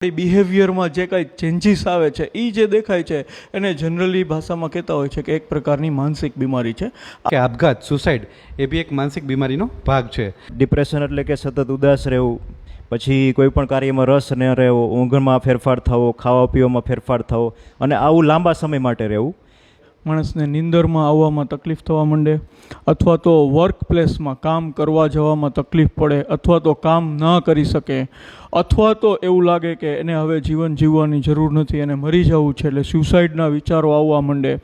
બિહેવિયરમાં જે કાંઈ ચેન્જીસ આવે છે એ જે દેખાય છે એને જનરલી ભાષામાં કહેતા હોય છે કે એક પ્રકારની માનસિક બીમારી છે. કે આપઘાત સુસાઇડ એ બી એક માનસિક બીમારીનો ભાગ છે. ડિપ્રેશન એટલે કે સતત ઉદાસ રહેવું, પછી કોઈ પણ કાર્યમાં રસ ન રહેવો, ઊંઘમાં ફેરફાર થવો, ખાવા પીવામાં ફેરફાર થવો અને આવું લાંબા સમય માટે રહેવું. માણસને નીંદરમાં આવવામાં તકલીફ થવા માંડે, અથવા તો વર્ક પ્લેસમાં કામ કરવા જવામાં તકલીફ પડે, અથવા તો કામ ન કરી શકે, અથવા તો એવું લાગે કે એને હવે જીવન જીવવાની જરૂર નથી, એને મરી જવું છે, એટલે સ્યુસાઇડના વિચારો આવવા માંડે,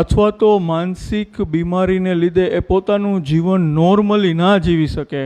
અથવા તો માનસિક બીમારીને લીધે એ પોતાનું જીવન નોર્મલી ના જીવી શકે.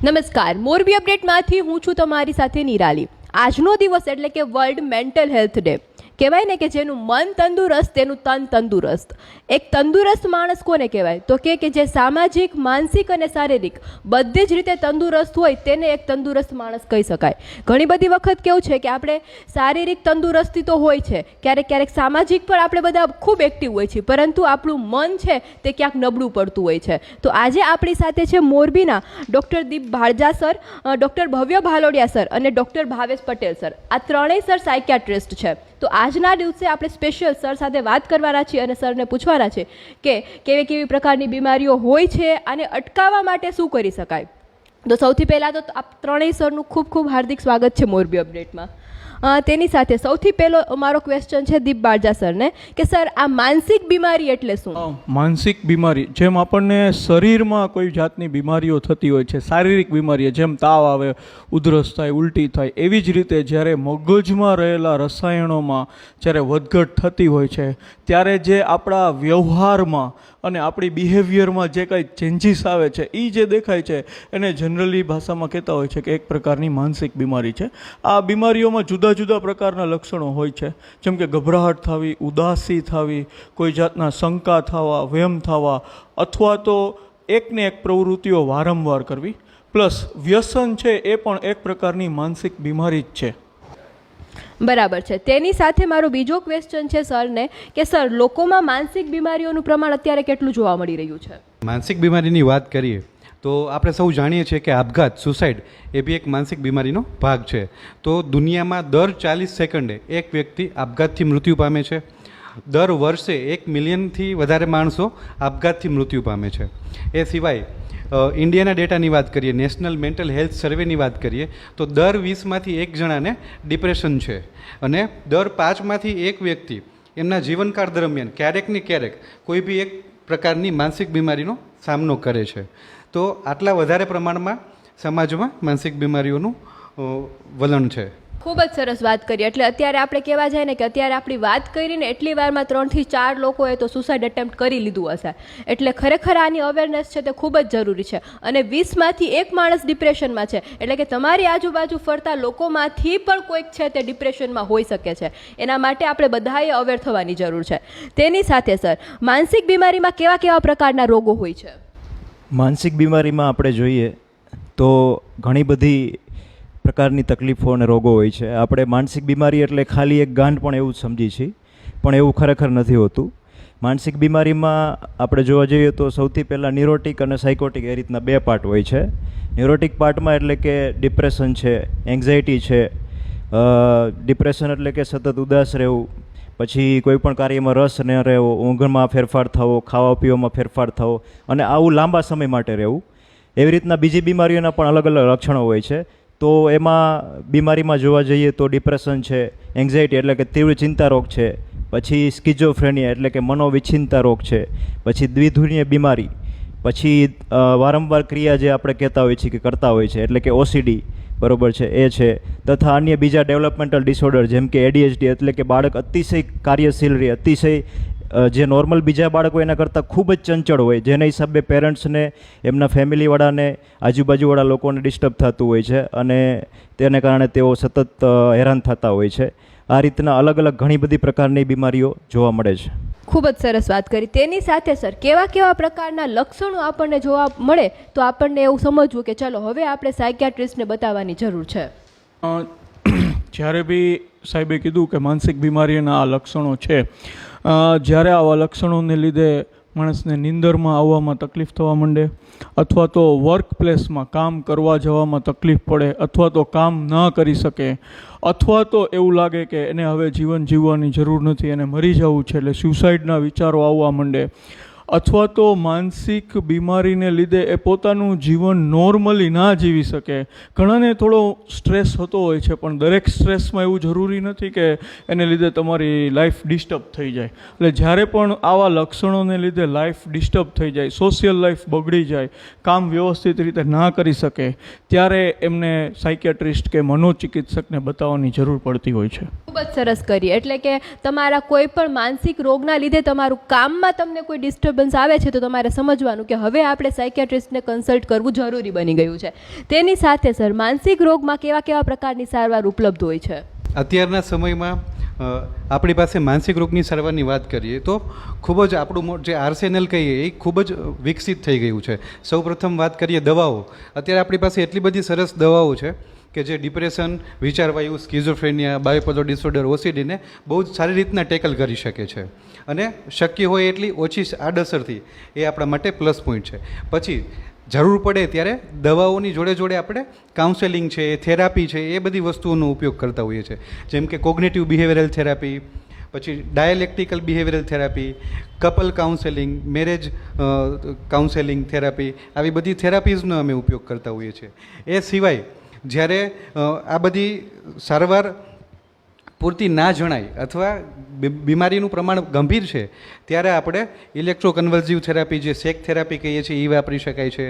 નમસ્કાર, મોરબી અપડેટમાંથી હું છું તમારી સાથે નિરાલી. આજનો દિવસ એટલે કે વર્લ્ડ મેન્ટલ હેલ્થ ડે. કહેવાય ને કે જેનું મન તંદુરસ્ત તેનું તન તંદુરસ્ત. એક તંદુરસ્ત માણસ કોને કહેવાય? તો કે જે સામાજિક, માનસિક અને શારીરિક બધી જ રીતે તંદુરસ્ત હોય તેને એક તંદુરસ્ત માણસ કહી શકાય. ઘણી બધી વખત કેવું છે કે આપણે શારીરિક તંદુરસ્તી તો હોય છે, ક્યારેક ક્યારેક સામાજિક પણ આપણે બધા ખૂબ એક્ટિવ હોય છે, પરંતુ આપણું મન છે તે ક્યાંક નબળું પડતું હોય છે. તો આજે આપણી સાથે છે મોરબીના ડૉક્ટર દીપ ભાડજા સર, ડૉક્ટર ભવ્ય ભાલોડિયા સર અને ડૉક્ટર ભાવેશ પટેલ સર. આ ત્રણેય સર સાયકિયાટ્રિસ્ટ છે. તો આજના દિવસે આપણે સ્પેશિયલ સર સાથે વાત કરવાના છીએ અને સરને પૂછવાના છે કે કેવી કેવી પ્રકારની બીમારીઓ હોય છે અને અટકાવવા માટે શું કરી શકાય. તો સૌથી પહેલાં તો આપ ત્રણેય સરનું ખૂબ ખૂબ હાર્દિક સ્વાગત છે મોરબી અપડેટમાં. તેની સાથે સૌથી પહેલો મારો ક્વેશ્ચન છે દીપ ભાડજા સરને કે સર, આ માનસિક બીમારી એટલે શું? માનસિક બીમારી જેમ આપણને શરીરમાં કોઈ જાતની બીમારીઓ થતી હોય છે, શારીરિક બીમારીઓ જેમ તાવ આવે, ઉધરસ થાય, ઉલટી થાય, એવી જ રીતે જ્યારે મગજમાં રહેલા રસાયણોમાં જ્યારે વધઘટ થતી હોય છે ત્યારે જે આપણા વ્યવહારમાં અને આપણી બિહેવિયરમાં જે કાંઈ ચેન્જીસ આવે છે એ જે દેખાય છે એને જનરલી ભાષામાં કહેતા હોય છે કે એક પ્રકારની માનસિક બીમારી છે. આ બીમારીઓમાં જુદા જુદા પ્રકારના લક્ષણો હોય છે, જેમ કે ગભરાહટ થવી, ઉદાસી થવી, કોઈ જાતના શંકા થવા, વહેમ થવા, અથવા તો એકને એક પ્રવૃત્તિઓ વારંવાર કરવી, પ્લસ વ્યસન છે એ પણ એક પ્રકારની માનસિક બીમારી જ છે. બરાબર છે. તેની સાથે મારો બીજો ક્વેશ્ચન છે સરને કે સર, લોકોમાં માનસિક બીમારીઓનું પ્રમાણ અત્યારે કેટલું જોવા મળી રહ્યું છે? માનસિક બીમારીની વાત કરીએ તો આપણે સૌ જાણીએ છીએ કે આપઘાત સુસાઇડ એ બી એક માનસિક બીમારીનો ભાગ છે. તો દુનિયામાં દર 40 સેકન્ડે એક વ્યક્તિ આપઘાતથી મૃત્યુ પામે છે. દર વર્ષે 1 મિલિયનથી વધારે માણસો આપઘાતથી મૃત્યુ પામે છે. એ સિવાય ઇન્ડિયાના ડેટાની વાત કરીએ, નેશનલ મેન્ટલ હેલ્થ સર્વેની વાત કરીએ તો દર 20માંથી 1 જણાને ડિપ્રેશન છે અને દર 5માંથી 1 વ્યક્તિ એમના જીવનકાળ દરમિયાન ક્યારેક ને ક્યારેક કોઈ બી એક પ્રકારની માનસિક બીમારીનો સામનો કરે છે. તો આટલા વધારે પ્રમાણમાં સમાજમાં માનસિક બીમારીઓનું વલણ છે. ખૂબ જ સરસ વાત કરી. એટલે અત્યારે આપણે કહેવા જાય ને કે અત્યારે આપણી વાત કરીને એટલી વારમાં 3 થી 4 લોકોએ તો સુસાઇડ એટેમ્પ્ટ કરી લીધું હશે. એટલે ખરેખર આની અવેરનેસ છે તે ખૂબ જ જરૂરી છે. અને 20માંથી 1 માણસ ડિપ્રેશનમાં છે, એટલે કે તમારી આજુબાજુ ફરતા લોકોમાંથી પણ કોઈક છે તે ડિપ્રેશનમાં હોઈ શકે છે. એના માટે આપણે બધાએ અવેર થવાની જરૂર છે. તેની સાથે સર, માનસિક બીમારીમાં કેવા કેવા પ્રકારના રોગો હોય છે? માનસિક બીમારીમાં આપણે જોઈએ તો ઘણી બધી પ્રકારની તકલીફો અને રોગો હોય છે. આપણે માનસિક બીમારી એટલે ખાલી એક ગાંઠ પણ એવું જ સમજી છીએ, પણ એવું ખરેખર નથી હોતું. માનસિક બીમારીમાં આપણે જોવા જઈએ તો સૌથી પહેલાં ન્યુરોટિક અને સાયકોટિક એ રીતના 2 પાર્ટ હોય છે. ન્યુરોટિક પાર્ટમાં એટલે કે ડિપ્રેશન છે, એન્ઝાયટી છે. ડિપ્રેશન એટલે કે સતત ઉદાસ રહેવું, પછી કોઈ પણ કાર્યમાં રસ ન રહેવો, ઊંઘમાં ફેરફાર થવો, ખાવા પીવામાં ફેરફાર થવો અને આવું લાંબા સમય માટે રહેવું. એવી રીતના બીજી બીમારીઓના પણ અલગ અલગ લક્ષણો હોય છે. તો એમાં બીમારીમાં જોવા જઈએ તો ડિપ્રેશન છે, એન્ઝાયટી એટલે કે તીવ્ર ચિંતા રોગ છે, પછી સ્કિઝોફ્રેનિયા એટલે કે મનોવિચ્છિન્નતા રોગ છે, પછી દ્વિધુરીય બીમારી, પછી વારંવાર ક્રિયા જે આપણે કહેતા હોઈએ છીએ કે કરતા હોય છે એટલે કે ઓસીડી, બરોબર છે, એ છે. તથા અન્ય બીજા ડેવલપમેન્ટલ ડિસઓર્ડર જેમ કે એડીએચડી એટલે કે બાળક અતિશય કાર્યશીલ રહે, અતિશય જે નોર્મલ બીજા બાળકો એના કરતાં ખૂબ જ ચંચળ હોય, જેના હિસાબે પેરેન્ટ્સને, એમના ફેમિલીવાળાને, આજુબાજુવાળા લોકોને ડિસ્ટર્બ થતું હોય છે અને તેને કારણે તેઓ સતત હેરાન થતા હોય છે. આ રીતના અલગ અલગ ઘણી બધી પ્રકારની બીમારીઓ જોવા મળે છે. ખૂબ જ સરસ વાત કરી. તેની સાથે સર, કેવા કેવા પ્રકારના લક્ષણો આપણને જોવા મળે તો આપણને એવું સમજવું કે ચલો હવે આપણે સાયકિયાટ્રિસ્ટને બતાવવાની જરૂર છે? જ્યારે બી સાહેબે કીધું કે માનસિક બીમારીના આ લક્ષણો છે, જ્યારે આવા લક્ષણોને લીધે માણસને નીંદરમાં આવવામાં તકલીફ થવા માંડે, અથવા તો વર્ક પ્લેસમાં કામ કરવા જવામાં તકલીફ પડે, અથવા તો કામ ન કરી શકે, અથવા તો એવું લાગે કે એને હવે જીવન જીવવાની જરૂર નથી, એને મરી જવું છે, એટલે સ્યુસાઇડના વિચારો આવવા માંડે, અથવા તો માનસિક બીમારીને લીધે એ પોતાનું જીવન નોર્મલી ના જીવી શકે. ઘણાને થોડો સ્ટ્રેસ થતો હોય છે, પણ દરેક સ્ટ્રેસમાં એવું જરૂરી નથી કે એને લીધે તમારી લાઈફ ડિસ્ટર્બ થઈ જાય. એટલે જ્યારે પણ આવા લક્ષણોને લીધે લાઈફ ડિસ્ટર્બ થઈ જાય, સોશિયલ લાઈફ બગડી જાય, કામ વ્યવસ્થિત રીતે ના કરી શકે, ત્યારે એમને સાયકિયાટ્રિસ્ટ કે મનોચિકિત્સકને બતાવવાની જરૂર પડતી હોય છે. ખૂબ જ સરસ કરી. એટલે કે તમારા કોઈ પણ માનસિક રોગના લીધે તમારું કામમાં તમને કોઈ ડિસ્ટર્બન્સ આવે છે તો તમારે સમજવાનું કે હવે આપણે સાયકિયાટ્રિસ્ટને કન્સલ્ટ કરવું જરૂરી બની ગયું છે. તેની સાથે સર, માનસિક રોગમાં કેવા કેવા પ્રકારની સારવાર ઉપલબ્ધ હોય છે? અત્યારના સમયમાં આપણી પાસે માનસિક રોગની સારવારની વાત કરીએ તો ખૂબ જ આપણું જે આર્સેનલ કહીએ એ ખૂબ જ વિકસિત થઈ ગયું છે. સૌપ્રથમ વાત કરીએ દવાઓ. અત્યારે આપણી પાસે એટલી બધી સરસ દવાઓ છે કે જે ડિપ્રેશન, વિચારવાયુ, સ્કિઝોફ્રેનિયા, બાયપોલર ડિસઓર્ડર, ઓસીડીને બહુ જ સારી રીતના ટેકલ કરી શકે છે, અને શક્ય હોય એટલી ઓછી આડઅસરથી. એ આપણા માટે પ્લસ પોઈન્ટ છે. પછી જરૂર પડે ત્યારે દવાઓની જોડે જોડે આપણે કાઉન્સેલિંગ છે, થેરાપી છે, એ બધી વસ્તુઓનો ઉપયોગ કરતા હોઈએ છીએ. જેમ કે કોગ્નિટિવ બિહેવિયરલ થેરાપી, પછી dialectical behavioural therapy, couple counselling, marriage counselling therapy, આવી બધી થેરાપીઝનો અમે ઉપયોગ કરતા હોઈએ છીએ. એ સિવાય જ્યારે આ બધી સારવાર પૂરતી ના જણાય અથવા બીમારીનું પ્રમાણ ગંભીર છે ત્યારે આપણે ઇલેક્ટ્રોકન્વલ્સિવ થેરાપી, જે શેક થેરાપી કહીએ છીએ, એ વાપરી શકાય છે.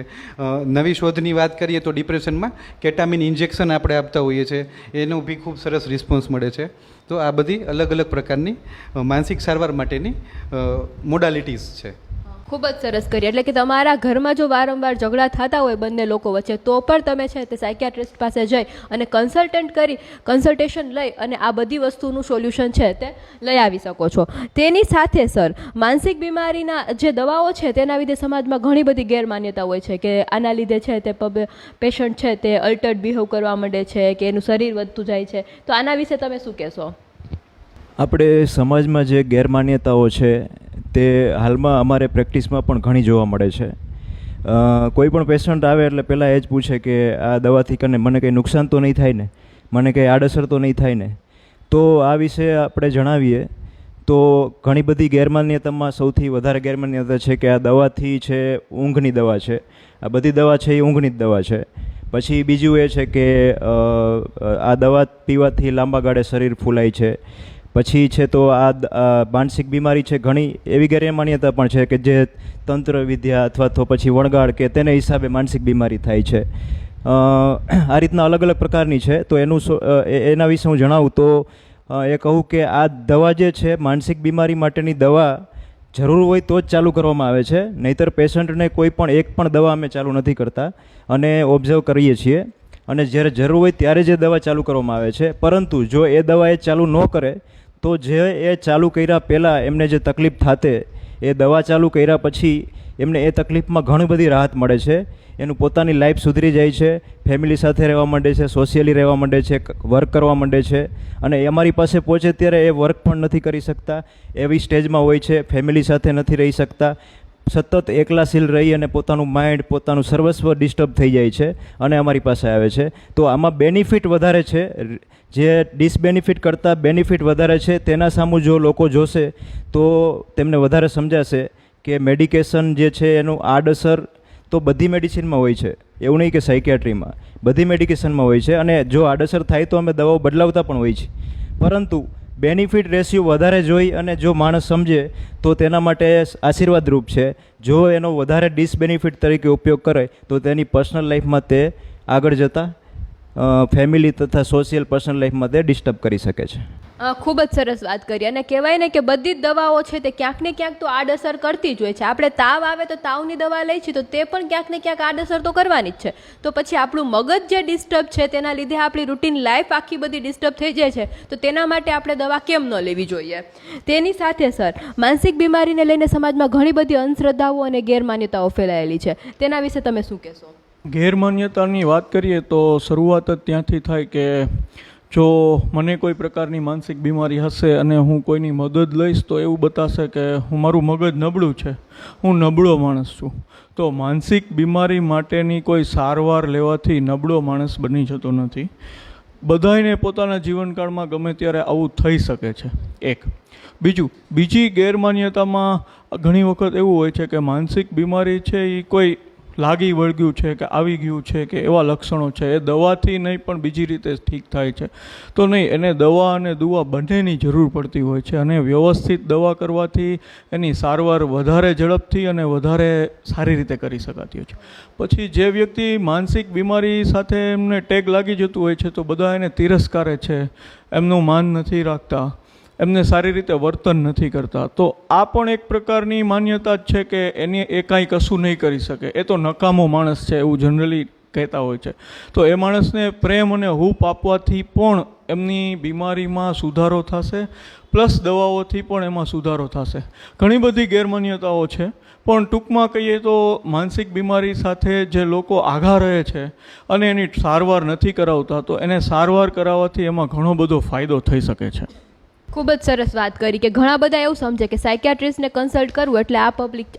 નવી શોધની વાત કરીએ તો ડિપ્રેશનમાં કેટામિન ઇન્જેક્શન આપણે આપતા હોઈએ છીએ, એનો બી ખૂબ સરસ રિસ્પોન્સ મળે છે. તો આ બધી અલગ અલગ પ્રકારની માનસિક સારવાર માટેની મોડાલિટીઝ છે. ખૂબ જ સરસ કરી. એટલે કે તમારા ઘરમાં જો વારંવાર ઝઘડા થતા હોય બંને લોકો વચ્ચે, તો પણ તમે છે તે સાયકિયાટ્રિસ્ટ પાસે જઈ અને કન્સલ્ટેશન લઈ અને આ બધી વસ્તુનું સોલ્યુશન છે તે લઈ આવી શકો છો. તેની સાથે સર, માનસિક બીમારીના જે દવાઓ છે તેના લીધે સમાજમાં ઘણી બધી ગેરમાન્યતા હોય છે કે આના લીધે છે તે પેશન્ટ છે તે અલ્ટર્ડ બિહેવ કરવા માંડે છે કે એનું શરીર વધતું જાય છે. તો આના વિશે તમે શું કહેશો? આપણે સમાજમાં જે ગેરમાન્યતાઓ છે તે હાલમાં અમારે પ્રેક્ટિસમાં પણ ઘણી જોવા મળે છે. કોઈ પણ પેશન્ટ આવે એટલે પહેલાં એ જ પૂછે કે આ દવાથી કરીને મને કંઈ નુકસાન તો નહીં થાય ને, મને કંઈ આડઅસર તો નહીં થાય ને. તો આ વિશે આપણે જણાવીએ તો ઘણી બધી ગેરમાન્યતામાં સૌથી વધારે ગેરમાન્યતા છે કે આ દવાથી છે ઊંઘની દવા છે, આ બધી દવા છે એ ઊંઘની જ દવા છે. પછી બીજું એ છે કે આ દવા પીવાથી લાંબા ગાળે શરીર ફૂલાય છે. પછી છે તો આ માનસિક બીમારી છે, ઘણી એવી ગેરમાન્યતા પણ છે કે જે તંત્ર વિદ્યા અથવા તો પછી વણગાળ કે તેને હિસાબે માનસિક બીમારી થાય છે. આ રીતના અલગ અલગ પ્રકારની છે. તો એના વિશે હું જણાવું તો એ કહું કે આ દવા જે છે માનસિક બીમારી માટેની દવા જરૂર હોય તો જ ચાલુ કરવામાં આવે છે, નહીંતર પેશન્ટને કોઈ પણ એક પણ દવા અમે ચાલુ નથી કરતા અને ઓબ્ઝર્વ કરીએ છીએ. અને જ્યારે જરૂર હોય ત્યારે જે દવા ચાલુ કરવામાં આવે છે. પરંતુ જો એ દવા એ ચાલુ ન કરે તો જે એ ચાલુ કર્યા પહેલાં એમને જે તકલીફ થાતે એ દવા ચાલુ કર્યા પછી એમને એ તકલીફમાં ઘણી બધી રાહત મળે છે. એનું પોતાની લાઈફ સુધરી જાય છે, ફેમિલી સાથે રહેવા માંડે છે, સોશિયલી રહેવા માંડે છે, વર્ક કરવા માંડે છે. અને અમારી પાસે પહોંચે ત્યારે એ વર્ક પણ નથી કરી શકતા, એવી સ્ટેજમાં હોય છે, ફેમિલી સાથે નથી રહી શકતા, સતત એકલાશીલ રહી અને પોતાનું માઇન્ડ, પોતાનું સર્વસ્વ ડિસ્ટર્બ થઈ જાય છે અને અમારી પાસે આવે છે. તો આમાં બેનિફિટ વધારે છે, જે ડિસબેનિફિટ કરતાં બેનિફિટ વધારે છે. તેના સામું જો લોકો જોશે તો તેમને વધારે સમજાશે કે મેડિકેશન જે છે એનું આડઅસર તો બધી મેડિસિનમાં હોય છે, એવું નહીં કે સાયકિયાટ્રીમાં, બધી મેડિકેશનમાં હોય છે. અને જો આડઅસર થાય તો અમે દવાઓ બદલાવતા પણ હોય છે. પરંતુ બેનિફિટ રેશિયો વધારે જોઈ અને જો માણસ સમજે તો તેના માટે આશીર્વાદરૂપ છે. જો એનો વધારે ડિસબેનિફિટ તરીકે ઉપયોગ કરે તો તેની પર્સનલ લાઈફમાં તે આગળ જતાં ફેમિલી તથા સોશિયલ પર્સનલ લાઈફમાં તે ડિસ્ટર્બ કરી શકે છે. ખૂબ જ સરસ વાત કરી. અને કહેવાય ને કે બધી જ દવાઓ છે તે ક્યાંક ને ક્યાંક તો આડઅસર કરતી જ હોય છે. આપણે તાવ આવે તો તાવની દવા લઈએ છીએ તો તે પણ ક્યાંક ને ક્યાંક આડઅસર તો કરવાની જ છે. તો પછી આપણું મગજ જે ડિસ્ટર્બ છે તેના લીધે આપણી રૂટીન લાઈફ આખી બધી ડિસ્ટર્બ થઈ જાય છે. તો તેના માટે આપણે દવા કેમ ન લેવી જોઈએ? તેની સાથે સર, માનસિક બીમારીને લઈને સમાજમાં ઘણી બધી અંધશ્રદ્ધાઓ અને ગેરમાન્યતાઓ ફેલાયેલી છે, તેના વિશે તમે શું કહેશો? ગેરમાન્યતાની વાત કરીએ તો શરૂઆત જ ત્યાંથી થાય કે જો મને કોઈ પ્રકારની માનસિક બીમારી હશે અને હું કોઈની મદદ લઈશ તો એવું બતાશે કે મારું મગજ નબળું છે, હું નબળો માણસ છું. તો માનસિક બીમારી માટેની કોઈ સારવાર લેવાથી નબળો માણસ બની જતો નથી. બધાયને પોતાના જીવનકાળમાં ગમે ત્યારે આવું થઈ શકે છે. બીજી ગેરમાન્યતામાં ઘણી વખત એવું હોય છે કે માનસિક બીમારી છે એ કોઈ લાગી વળગ્યું છે કે આવી ગયું છે કે એવા લક્ષણો છે, એ દવાથી નહીં પણ બીજી રીતે ઠીક થાય છે. તો નહીં, એને દવા અને દુવા બંનેની જરૂર પડતી હોય છે અને વ્યવસ્થિત દવા કરવાથી એની સારવાર વધારે ઝડપથી અને વધારે સારી રીતે કરી શકાતી હોય છે. પછી જે વ્યક્તિ માનસિક બીમારી સાથે એમને ટેગ લાગી જતું હોય છે તો બધા એને તિરસ્કારે છે, એમનું માન નથી રાખતા, એમને સારી રીતે વર્તન નથી કરતા. તો આ પણ એક પ્રકારની માન્યતા જ છે કે એ કાંઈ કશું નહીં કરી શકે, એ તો નકામો માણસ છે એવું જનરલી કહેતા હોય છે. તો એ માણસને પ્રેમ અને હૂંફ આપવાથી પણ એમની બીમારીમાં સુધારો થશે, પ્લસ દવાઓથી પણ એમાં સુધારો થશે. ઘણી બધી ગેરમાન્યતાઓ છે, પણ ટૂંકમાં કહીએ તો માનસિક બીમારી સાથે જે લોકો આઘા રહે છે અને એની સારવાર નથી કરાવતા, તો એને સારવાર કરાવવાથી એમાં ઘણો બધો ફાયદો થઈ શકે છે. ખૂબ જ સરસ વાત કરી કે ઘણા બધા એવું સમજે કે સાયકિયાટ્રિસ્ટને કન્સલ્ટ કરવું એટલે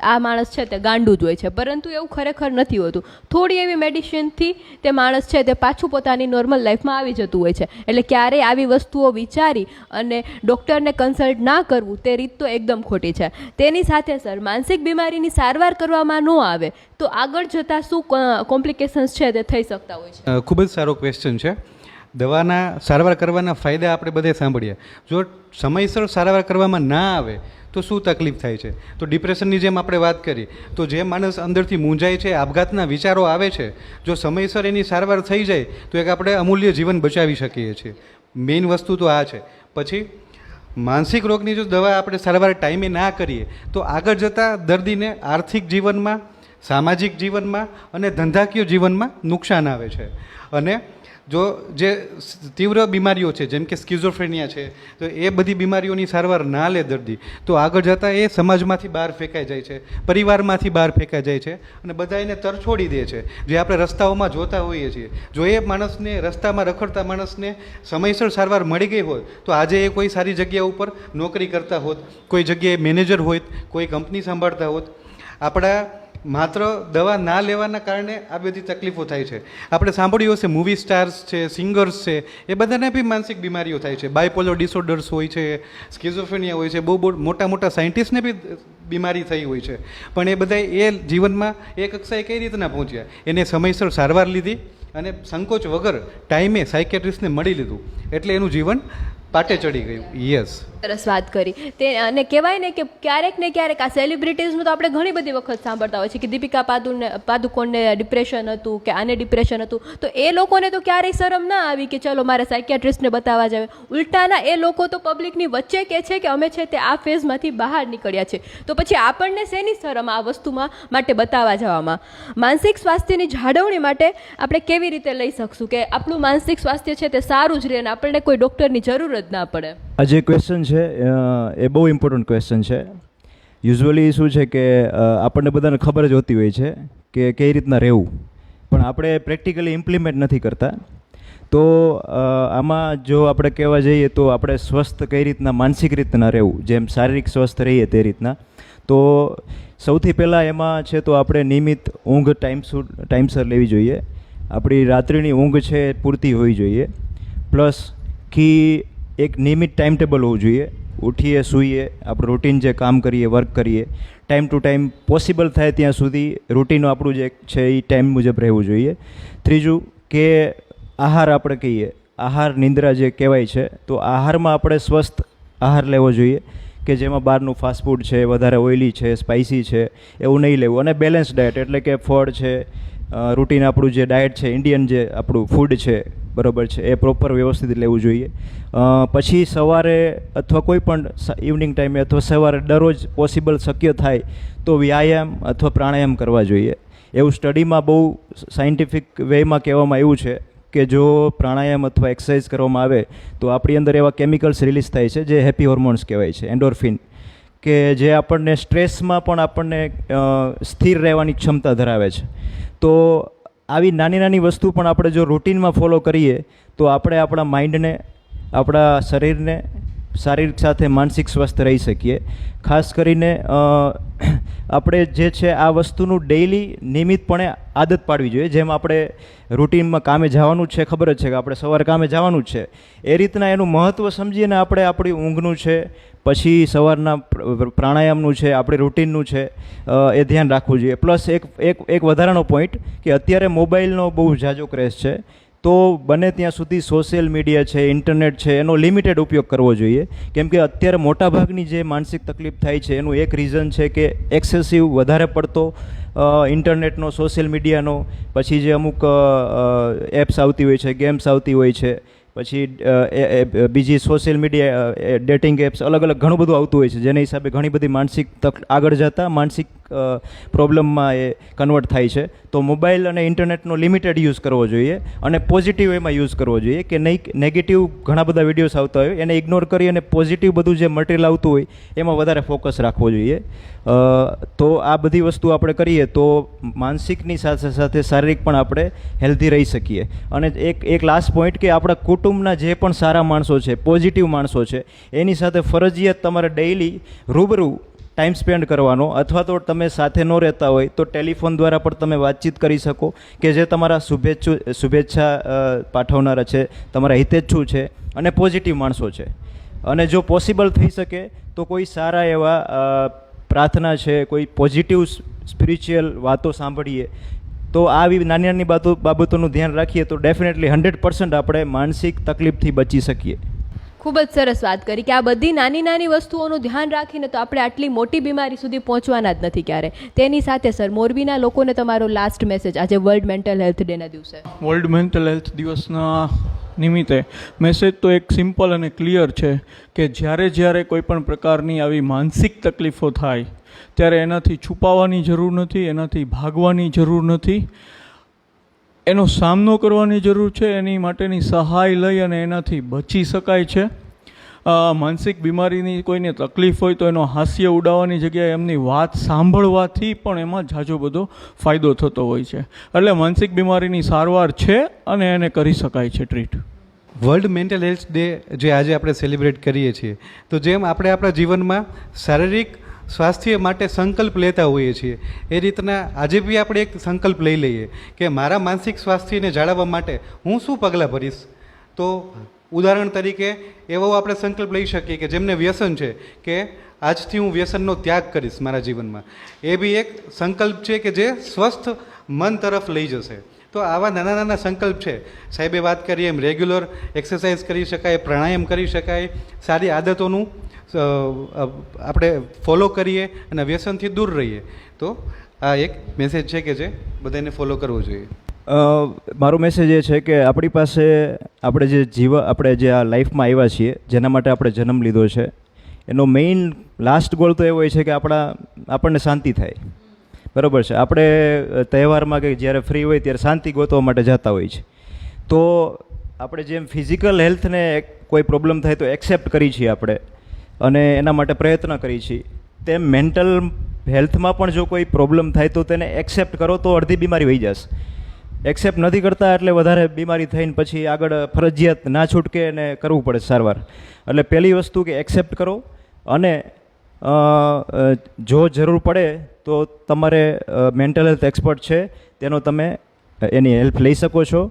આ માણસ છે તે ગાંડું જ હોય છે, પરંતુ એવું ખરેખર નથી હોતું. થોડી એવી મેડિસિનથી તે માણસ છે તે પાછું પોતાની નોર્મલ લાઈફમાં આવી જતું હોય છે. એટલે ક્યારેય આવી વસ્તુઓ વિચારી અને ડૉક્ટરને કન્સલ્ટ ના કરવું તે રીત તો એકદમ ખોટી છે. તેની સાથે સર, માનસિક બીમારીની સારવાર કરવામાં ન આવે તો આગળ જતાં શું કોમ્પ્લિકેશન્સ છે તે થઈ શકતા હોય છે? ખૂબ જ સારો ક્વેશ્ચન છે. દવાના સારવાર કરવાના ફાયદા આપણે બધે સાંભળીએ. જો સમયસર સારવાર કરવામાં ના આવે તો શું તકલીફ થાય છે? તો ડિપ્રેશનની જેમ આપણે વાત કરી, તો જે માણસ અંદરથી મૂંઝાય છે, આપઘાતના વિચારો આવે છે, જો સમયસર એની સારવાર થઈ જાય તો એક આપણે અમૂલ્ય જીવન બચાવી શકીએ છીએ. મેઇન વસ્તુ તો આ છે. પછી માનસિક રોગની જો દવા આપણે સારવાર ટાઈમે ના કરીએ તો આગળ જતાં દર્દીને આર્થિક જીવનમાં, સામાજિક જીવનમાં અને ધંધાકીય જીવનમાં નુકસાન આવે છે. અને જો જે તીવ્ર બીમારીઓ છે જેમ કે સ્કિઝોફ્રેનિયા છે, તો એ બધી બીમારીઓની સારવાર ના લે દર્દી, તો આગળ જતાં એ સમાજમાંથી બહાર ફેંકાઈ જાય છે, પરિવારમાંથી બહાર ફેંકાઈ જાય છે અને બધા એને તરછોડી દે છે. જે આપણે રસ્તાઓમાં જોતા હોઈએ છીએ, જો એ માણસને, રસ્તામાં રખડતા માણસને સમયસર સારવાર મળી ગઈ હોત તો આજે એ કોઈ સારી જગ્યા ઉપર નોકરી કરતા હોત, કોઈ જગ્યાએ મેનેજર હોત, કોઈ કંપની સંભાળતા હોત. આપણા માત્ર દવા ના લેવાના કારણે આ બધી તકલીફો થાય છે. આપણે સાંભળ્યું હશે મૂવી સ્ટાર્સ છે, સિંગર્સ છે, એ બધાને બી માનસિક બીમારીઓ થાય છે. બાયપોલર ડિસઓર્ડર્સ હોય છે, સ્કિઝોફ્રેનિયા હોય છે, બહુ મોટા મોટા સાયન્ટિસ્ટને બી બીમારી થઈ હોય છે. પણ એ બધા એ જીવનમાં એ કક્ષાએ કઈ રીતના પહોંચ્યા? એને સમયસર સારવાર લીધી અને સંકોચ વગર ટાઈમે સાયકેટ્રિસ્ટને મળી લીધું એટલે એનું જીવન પાટે ચડી ગયું. યસ, સરસ વાત કરી તે. અને કહેવાય ને કે ક્યારેક ને ક્યારેક આ સેલિબ્રિટીઝનું તો આપણે ઘણી બધી વખત સાંભળતા હોય છે કે દીપિકા પાદુકોણને ડિપ્રેશન હતું કે આને ડિપ્રેશન હતું, તો એ લોકોને તો ક્યારેય શરમ ના આવી કે ચલો મારે સાયકિયાટ્રિસ્ટને બતાવવા જાવે. ઉલટાના એ લોકો તો પબ્લિકની વચ્ચે કહે છે કે અમે છે તે આ ફેઝમાંથી બહાર નીકળ્યા છે. તો પછી આપણને શેની શરમ આ વસ્તુમાં માટે બતાવવા જવામાં? માનસિક સ્વાસ્થ્યની જાળવણી માટે આપણે કેવી રીતે લઈ શકશું કે આપણું માનસિક સ્વાસ્થ્ય છે તે સારું જ રહે અને આપણને કોઈ ડૉક્ટરની જરૂર જ ના પડે? આ જે ક્વેશ્ચન છે એ બહુ ઇમ્પોર્ટન્ટ ક્વેશ્ચન છે. યુઝ્યુઅલી શું છે કે આપણને બધાને ખબર જ હોતી હોય છે કે કઈ રીતના રહેવું, પણ આપણે પ્રેક્ટિકલી ઇમ્પ્લિમેન્ટ નથી કરતા. તો આમાં જો આપણે કહેવા જઈએ તો આપણે સ્વસ્થ કઈ રીતના માનસિક રીતના રહેવું, જેમ શારીરિક સ્વસ્થ રહીએ તે રીતના, તો સૌથી પહેલાં એમાં છે તો આપણે નિયમિત ઊંઘ ટાઈમસર લેવી જોઈએ. આપણી રાત્રિની ઊંઘ છે પૂરતી હોવી જોઈએ. પ્લસ કે એક નિયમિત ટાઈમ ટેબલ હોવું જોઈએ. ઉઠીએ, સૂઈએ, આપણું રૂટીન જે કામ કરીએ, વર્ક કરીએ, ટાઈમ ટુ ટાઈમ પોસિબલ થાય ત્યાં સુધી રૂટીન આપણું જે છે એ ટાઈમ મુજબ રહેવું જોઈએ. ત્રીજું કે આહાર આપણે કહીએ, આહાર નિંદ્રા જે કહેવાય છે, તો આહારમાં આપણે સ્વસ્થ આહાર લેવો જોઈએ કે જેમાં બહારનું ફાસ્ટફૂડ છે, વધારે ઓઇલી છે, સ્પાઇસી છે, એવું નહીં લેવું. અને બેલેન્સ ડાયટ એટલે કે ફળ છે, રૂટીન આપણું જે ડાયટ છે, ઇન્ડિયન જે આપણું ફૂડ છે, બરાબર છે, એ પ્રોપર વ્યવસ્થિત લેવું જોઈએ. પછી સવારે અથવા કોઈ પણ ઇવનિંગ ટાઈમે અથવા સવારે દરરોજ પોસિબલ શક્ય થાય તો વ્યાયામ અથવા પ્રાણાયામ કરવા જોઈએ. એવું સ્ટડીમાં બહુ સાયન્ટિફિક વેમાં કહેવામાં આવ્યું છે કે જો પ્રાણાયામ અથવા એક્સરસાઇઝ કરવામાં આવે તો આપણી અંદર એવા કેમિકલ્સ રિલીઝ થાય છે જે હેપી હોર્મોન્સ કહેવાય છે, એન્ડોર્ફિન, કે જે આપણને સ્ટ્રેસમાં પણ આપણને સ્થિર રહેવાની ક્ષમતા ધરાવે છે. તો આવી નાની નાની વસ્તુ પણ આપણે જો રૂટીનમાં ફોલો કરીએ તો આપણે આપણા માઇન્ડને, આપણા શરીરને શારીરિક સાથે માનસિક સ્વસ્થ રહી શકીએ. ખાસ કરીને આપણે જે છે આ વસ્તુનું ડેઇલી નિયમિતપણે આદત પાડવી જોઈએ. જેમ આપણે રૂટીનમાં કામે જવાનું જ છે, ખબર જ છે કે આપણે સવારે કામે જવાનું જ છે, એ રીતના એનું મહત્ત્વ સમજીને આપણે આપણી ઊંઘનું છે, પછી સવારના પ્રાણાયામનું છે, આપણી રૂટીનનું છે, એ ધ્યાન રાખવું જોઈએ. પ્લસ એક વધારાનો પોઈન્ટ કે અત્યારે મોબાઈલનો બહુ ઝાઝો ક્રેઝ છે, તો બને ત્યાં સુધી સોશિયલ મીડિયા છે, ઇન્ટરનેટ છે, એનો લિમિટેડ ઉપયોગ કરવો જોઈએ. કેમ કે અત્યારે મોટાભાગની જે માનસિક તકલીફ થાય છે એનું એક રીઝન છે કે એક્સેસિવ, વધારે પડતો ઇન્ટરનેટનો, સોશિયલ મીડિયાનો, પછી જે અમુક એપ્સ આવતી હોય છે, ગેમ્સ આવતી હોય છે, પછી બીજી સોશિયલ મીડિયા ડેટિંગ એપ્સ, અલગ અલગ ઘણું બધું આવતું હોય છે, જેના હિસાબે ઘણી બધી માનસિક આગળ જતાં માનસિક પ્રોબ્લેમમાં એ કન્વર્ટ થાય છે. તો મોબાઈલ અને ઇન્ટરનેટનો લિમિટેડ યુઝ કરવો જોઈએ અને પોઝિટિવ એમાં યુઝ કરવો જોઈએ, કે નહીં નેગેટિવ ઘણા બધા વિડીયોઝ આવતા હોય એને ઇગ્નોર કરી અને પોઝિટિવ બધું જે મટીરિયલ આવતું હોય એમાં વધારે ફોકસ રાખવો જોઈએ. તો આ બધી વસ્તુ આપણે કરીએ તો માનસિકની સાથે સાથે શારીરિક પણ આપણે હેલ્ધી રહી શકીએ. અને એક લાસ્ટ પોઈન્ટ કે આપણા કુટુંબના જે પણ સારા માણસો છે, પોઝિટિવ માણસો છે, એની સાથે ફરજિયાત તમારે ડેઇલી રૂબરૂ ટાઈમ સ્પેન્ડ કરવાનો, અથવા તો તમે સાથે ન રહેતા હોય તો ટેલિફોન દ્વારા પણ તમે વાતચીત કરી શકો, કે જે તમારા શુભેચ્છા પાઠવનારા છે, તમારા હિતેચ્છુ છે અને પોઝિટિવ માણસો છે. અને જો પોસિબલ થઈ શકે તો કોઈ સારા એવા પ્રાર્થના છે, કોઈ પોઝિટિવ સ્પિરિચ્યુઅલ વાતો સાંભળીએ, તો આવી નાની નાની બાબતોનું ધ્યાન રાખીએ તો ડેફિનેટલી 100% આપણે માનસિક તકલીફથી બચી શકીએ. ખૂબ જ સરસ વાત કરી કે આ બધી નાની નાની વસ્તુઓનું ધ્યાન રાખીને તો આપણે આટલી મોટી બીમારી સુધી પહોંચવાના જ નથી ક્યારે. તેની સાથે સર, મોરબીના લોકોને તમારો લાસ્ટ મેસેજ આજે વર્લ્ડ મેન્ટલ હેલ્થ ડેના દિવસે. વર્લ્ડ મેન્ટલ હેલ્થ દિવસના નિમિત્તે મેસેજ તો એક સિમ્પલ અને ક્લિયર છે કે જ્યારે કોઈ પણ પ્રકારની આવી માનસિક તકલીફો થાય ત્યારે એનાથી છુપાવવાની જરૂર નથી, એનાથી ભાગવાની જરૂર નથી, એનો સામનો કરવાની જરૂર છે. એની માટેની સહાય લઈ અને એનાથી બચી શકાય છે. માનસિક બીમારીની કોઈને તકલીફ હોય તો એનો હાસ્ય ઉડાવવાની જગ્યાએ એમની વાત સાંભળવાથી પણ એમાં ઝાઝો બધો ફાયદો થતો હોય છે. એટલે માનસિક બીમારીની સારવાર છે અને એને કરી શકાય છે treat. World mental health day જે આજે આપણે સેલિબ્રેટ કરીએ છીએ, તો જેમ આપણે આપણા જીવનમાં શારીરિક સ્વાસ્થ્ય માટે સંકલ્પ લેતા હોઈએ છીએ, એ રીતના આજે બી આપણે એક સંકલ્પ લઈ લઈએ કે મારા માનસિક સ્વાસ્થ્યને જાળવવા માટે હું શું પગલાં ભરીશ. તો ઉદાહરણ તરીકે એવો આપણે સંકલ્પ લઈ શકીએ કે જેમને વ્યસન છે કે આજથી હું વ્યસનનો ત્યાગ કરીશ મારા જીવનમાં. એ બી એક સંકલ્પ છે કે જે સ્વસ્થ મન તરફ લઈ જશે. તો આવા નાના નાના સંકલ્પ છે. સાહેબે વાત કરી એમ રેગ્યુલર એક્સરસાઇઝ કરી શકાય, પ્રાણાયામ કરી શકાય, સારી આદતોનું આપણે ફોલો કરીએ અને વ્યસનથી દૂર રહીએ. તો આ એક મેસેજ છે કે જે બધાને ફોલો કરવો જોઈએ. મારો મેસેજ એ છે કે આપણી પાસે આપણે જે આ લાઈફમાં આવ્યા છીએ, જેના માટે આપણે જન્મ લીધો છે, એનો મેઇન લાસ્ટ ગોલ તો એવો હોય છે કે આપણને શાંતિ થાય. બરાબર છે. આપણે તહેવારમાં કે જ્યારે ફ્રી હોય ત્યારે શાંતિ ગોતવા માટે જતા હોય છે. તો આપણે જેમ ફિઝિકલ હેલ્થને કોઈ પ્રોબ્લેમ થાય તો એક્સેપ્ટ કરી છીએ આપણે અને એના માટે પ્રયત્ન કરી છીએ, તેમ મેન્ટલ હેલ્થમાં પણ જો કોઈ પ્રોબ્લેમ થાય તો તેને એક્સેપ્ટ કરો તો અડધી બીમારી વહી જશે. એક્સેપ્ટ નથી કરતા એટલે વધારે બીમારી થઈને પછી આગળ ફરજિયાત ના છૂટકે અને કરવું પડે સારવાર. એટલે પહેલી વસ્તુ કે એક્સેપ્ટ કરો, અને જો જરૂર પડે તો તમારે મેન્ટલ હેલ્થ એક્સપર્ટ છે તેનો તમે એની હેલ્પ લઈ શકો છો.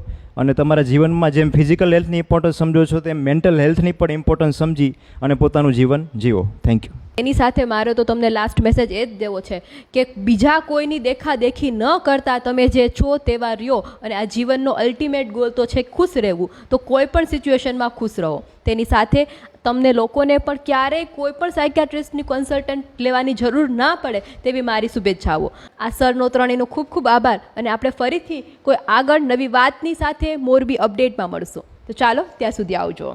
અને તમારા જીવનમાં જેમ ફિઝિકલ હેલ્થની ઇમ્પોર્ટન્સ સમજો છો તેમ મેન્ટલ હેલ્થની પણ ઇમ્પોર્ટન્સ સમજી અને પોતાનું જીવન જીવો. Thank you. એની સાથે મારો તો તમને લાસ્ટ મેસેજ એ જ દેવો છે કે બીજા કોઈની દેખાદેખી ન કરતા તમે જે છો તેવા રહ્યો, અને આ જીવનનો અલ્ટિમેટ ગોલ તો છે ખુશ રહેવું. તો કોઈ પણ સિચ્યુએશનમાં ખુશ રહો. તેની સાથે તમને લોકોને પણ ક્યારેય કોઈ પણ સાયકિયાટ્રિસ્ટની કન્સલ્ટન્ટ લેવાની જરૂર ના પડે તેવી મારી શુભેચ્છાઓ. આ સરનો ત્રણેયનો ખૂબ ખૂબ આભાર, અને આપણે ફરીથી કોઈ આગળ નવી વાતની સાથે મોરબી અપડેટમાં મળશું. તો ચાલો, ત્યાં સુધી આવજો.